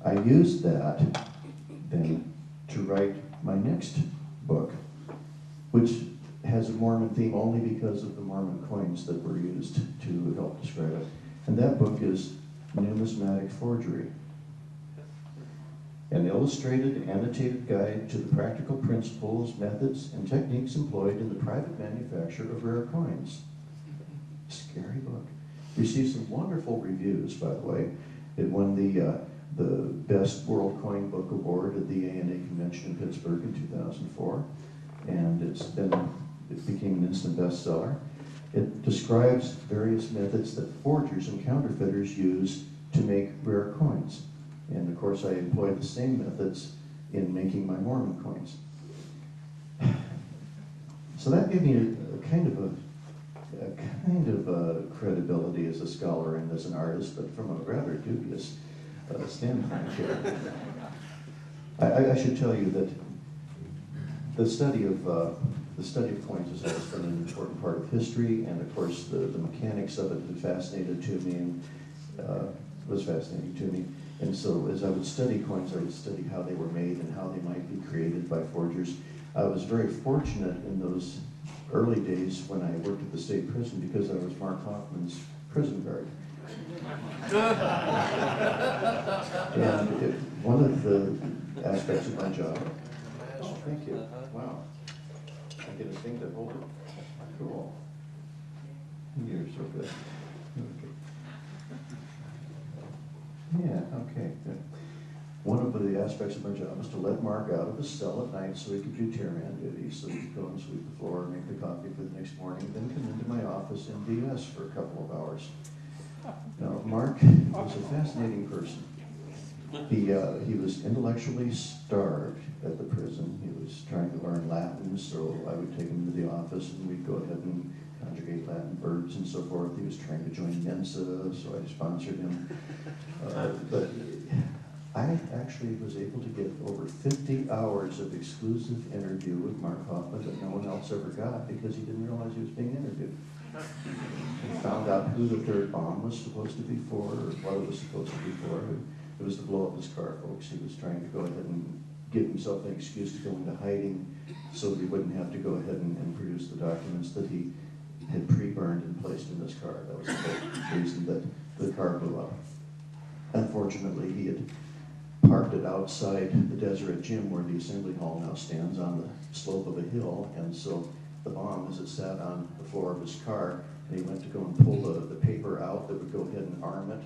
I used that then to write my next book, which has a Mormon theme only because of the Mormon coins that were used to help describe it. And that book is Numismatic Forgery, an illustrated, annotated guide to the practical principles, methods, and techniques employed in the private manufacture of rare coins. Scary book. Received some wonderful reviews, by the way. It won the Best World Coin Book Award at the ANA Convention in Pittsburgh in 2004, and it became an instant bestseller. It describes various methods that forgers and counterfeiters use to make rare coins. And of course, I employed the same methods in making my Mormon coins. So that gave me a kind of a credibility as a scholar and as an artist, but from a rather dubious standpoint here. I should tell you that the study of coins has always been an important part of history, and of course the mechanics of it had fascinated to me and was fascinating to me. And so as I would study coins, I would study how they were made and how they might be created by forgers. I was very fortunate in those early days when I worked at the state prison because I was Mark Hoffman's prison guard. And one of the aspects of my job, oh, thank you, wow. I get a thing to hold it, cool. You're so good. Okay. Yeah, okay, good. One of the aspects of my job was to let Mark out of his cell at night so he could do chairman duty, so he could go and sweep the floor, make the coffee for the next morning, then come into my office and DS for a couple of hours. Now, Mark was a fascinating person. He was intellectually starved at the prison. He was trying to learn Latin, so I would take him to the office and we'd go ahead and conjugate Latin verbs and so forth. He was trying to join Mensa, so I sponsored him. But I actually was able to get over 50 hours of exclusive interview with Mark Hoffman that no one else ever got because he didn't realize he was being interviewed. He found out who the third bomb was supposed to be for, or what it was supposed to be for. It was to blow up his car, folks. He was trying to go ahead and give himself an excuse to go into hiding so that he wouldn't have to go ahead and produce the documents that he had pre-burned and placed in his car. That was the reason that the car blew up. Unfortunately, he had parked it outside the Deseret Gym where the assembly hall now stands on the slope of a hill, and so the bomb, as it sat on the floor of his car, and he went to go and pull the paper out that would go ahead and arm it.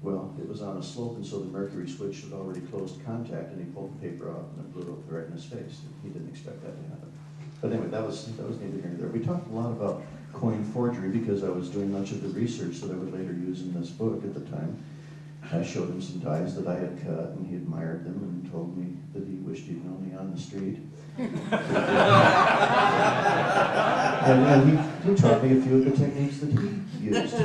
Well, it was on a slope, and so the mercury switch had already closed contact, and he pulled the paper out and it blew up right in his face. He didn't expect that to happen. But anyway, that was neither here nor there. We talked a lot about coin forgery because I was doing much of the research that I would later use in this book at the time. I showed him some dies that I had cut, and he admired them and told me that he wished he'd known me on the street. and he taught me a few of the techniques that he used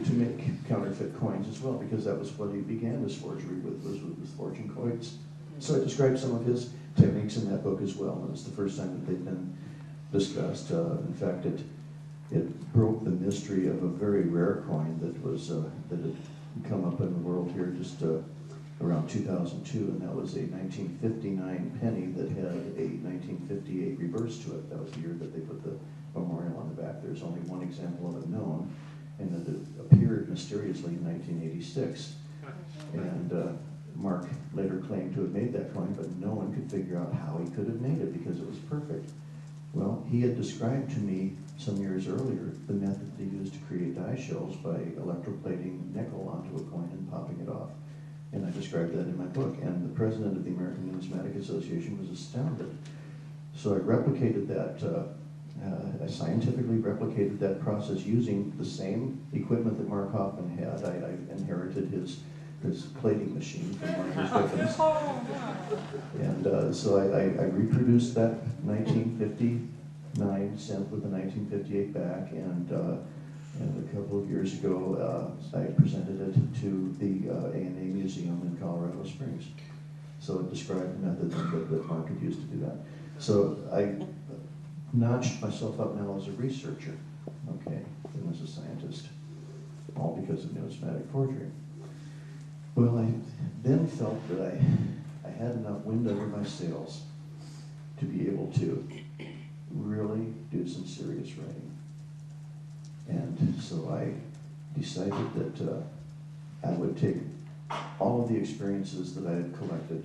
to make counterfeit coins as well, because that was what he began his forgery with, was with forging coins. So I described some of his techniques in that book as well, and it's the first time that they've been discussed. In fact, it broke the mystery of a very rare coin that was that had come up in the world here just around 2002, and that was a 1959 penny that had a 1958 reverse to it. That was the year that they put the memorial on the back. There's only one example of it known, and that it appeared mysteriously in 1986. And Mark later claimed to have made that coin, but no one could figure out how he could have made it because it was perfect. Well, he had described to me some years earlier the method that he used to create die shells by electroplating nickel onto a coin and popping it off. And I described that in my book, and the president of the American Numismatic Association was astounded. So I replicated that, I scientifically replicated that process using the same equipment that Mark Hoffman had. I inherited his plating machine from one of his victims. And so I reproduced that 1959 sent with the 1958 back, and a couple of years ago I presented it to the ANA Museum in Colorado Springs. So it described the method that Mark had used to do that. So I notched myself up now as a researcher, okay, and as a scientist, all because of numismatic forgery. Well, I then felt that I had enough wind under my sails to be able to really do some serious writing. And so I decided that I would take all of the experiences that I had collected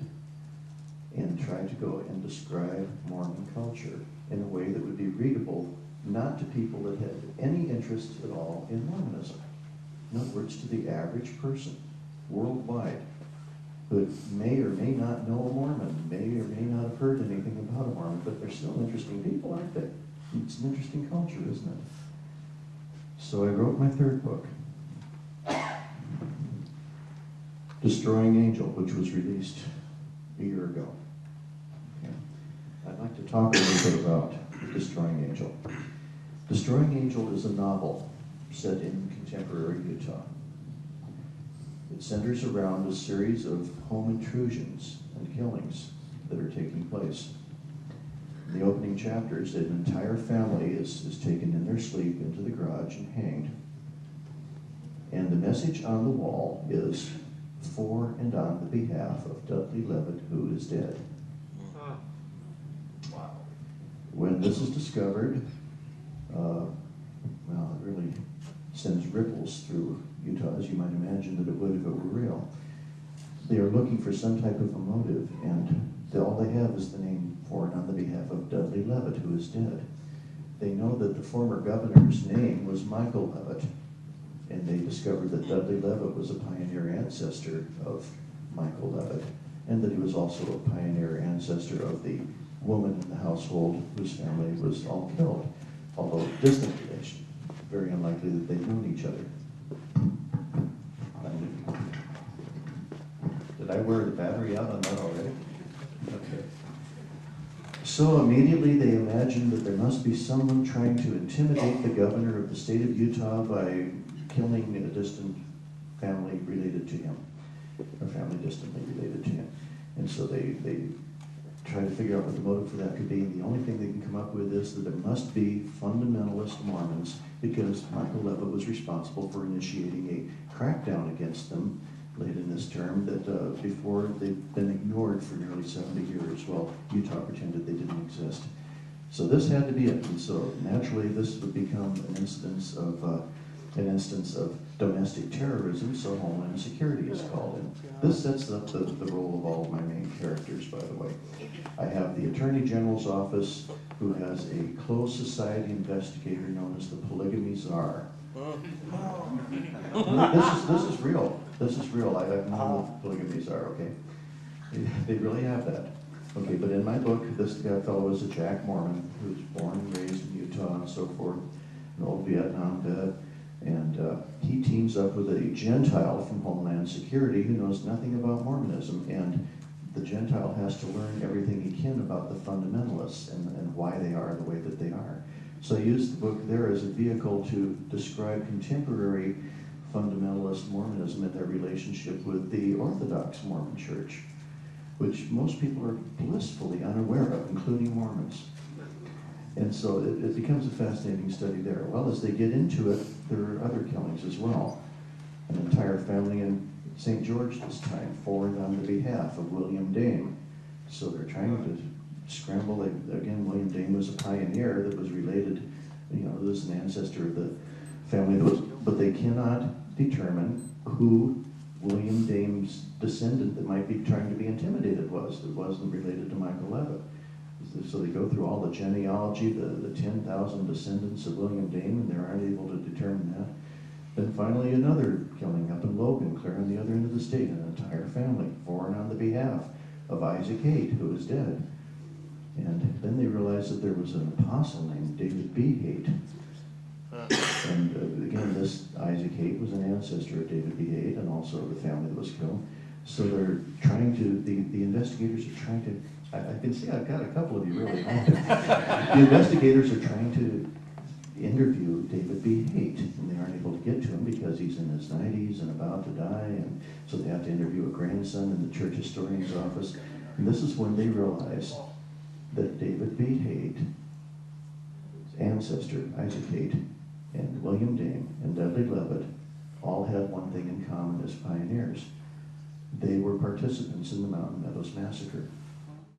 and try to go and describe Mormon culture in a way that would be readable, not to people that had any interest at all in Mormonism. In other words, to the average person worldwide who may or may not know a Mormon, may or may not have heard anything about a Mormon, but they're still interesting people, aren't they? It's an interesting culture, isn't it? So I wrote my third book, Destroying Angel, which was released a year ago. Okay. I'd like to talk a little bit about Destroying Angel. Destroying Angel is a novel set in contemporary Utah. It centers around a series of home intrusions and killings that are taking place. In the opening chapters, an entire family is taken in their sleep into the garage and hanged. And the message on the wall is, "For and on the behalf of Dudley Levitt, who is dead." Wow. When this is discovered, well, it really sends ripples through Utah, as you might imagine that it would if it were real. They are looking for some type of a motive, and all they have is the name "For and on the behalf of Dudley Levitt, who is dead." They know that the former governor's name was Michael Levitt, and they discovered that Dudley Levitt was a pioneer ancestor of Michael Levitt, and that he was also a pioneer ancestor of the woman in the household whose family was all killed, although distant relation. Very unlikely that they'd known each other. Did I wear the battery out on that already? Okay. So immediately they imagined that there must be someone trying to intimidate the governor of the state of Utah by killing a distant family related to him, or family distantly related to him. And so they try to figure out what the motive for that could be. And the only thing they can come up with is that it must be fundamentalist Mormons, because Michael Levitt was responsible for initiating a crackdown against them late in this term that before they'd been ignored for nearly 70 years while Utah pretended they didn't exist. So this had to be it. And so naturally this would become an instance of domestic terrorism, so Homeland Security is called in. This sets up the role of all of my main characters, by the way. I have the Attorney General's office, who has a closed society investigator known as the Polygamy Czar. This is real. This is real. I've known what polygamy Czar, okay? They really have that. Okay, but in my book, this fellow is a Jack Mormon who was born and raised in Utah and so forth, an old Vietnam vet. And he teams up with a Gentile from Homeland Security who knows nothing about Mormonism, and the Gentile has to learn everything he can about the fundamentalists and why they are the way that they are. So I used the book there as a vehicle to describe contemporary fundamentalist Mormonism and their relationship with the Orthodox Mormon Church, which most people are blissfully unaware of, including Mormons. And so it becomes a fascinating study there. Well, as they get into it, there are other killings as well. An entire family in St. George this time, for and on the behalf of William Dame. So they're trying to scramble. Again, William Dame was a pioneer that was related, was an ancestor of the family that was, but they cannot determine who William Dame's descendant that might be trying to be intimidated was, that wasn't related to Michael Levitt. So they go through all the genealogy, the 10,000 descendants of William Dame, and they aren't able to determine that. Then finally another killing up in Logan, clear on the other end of the state, an entire family, for and on the behalf of Isaac Haight, who is dead. And then they realized that there was an apostle named David B. Haight. And again, this Isaac Haight was an ancestor of David B. Haight and also the family that was killed. So they're trying to, the investigators are trying to, I can see I've got a couple of you really. The investigators are trying to interview David B. Haight, and they aren't able to get to him because he's in his 90s and about to die, and so they have to interview a grandson in the church historian's office. And this is when they realize that David B. Haight's ancestor, Isaac Haight, and William Dame, and Dudley Levitt all had one thing in common as pioneers. They were participants in the Mountain Meadows Massacre.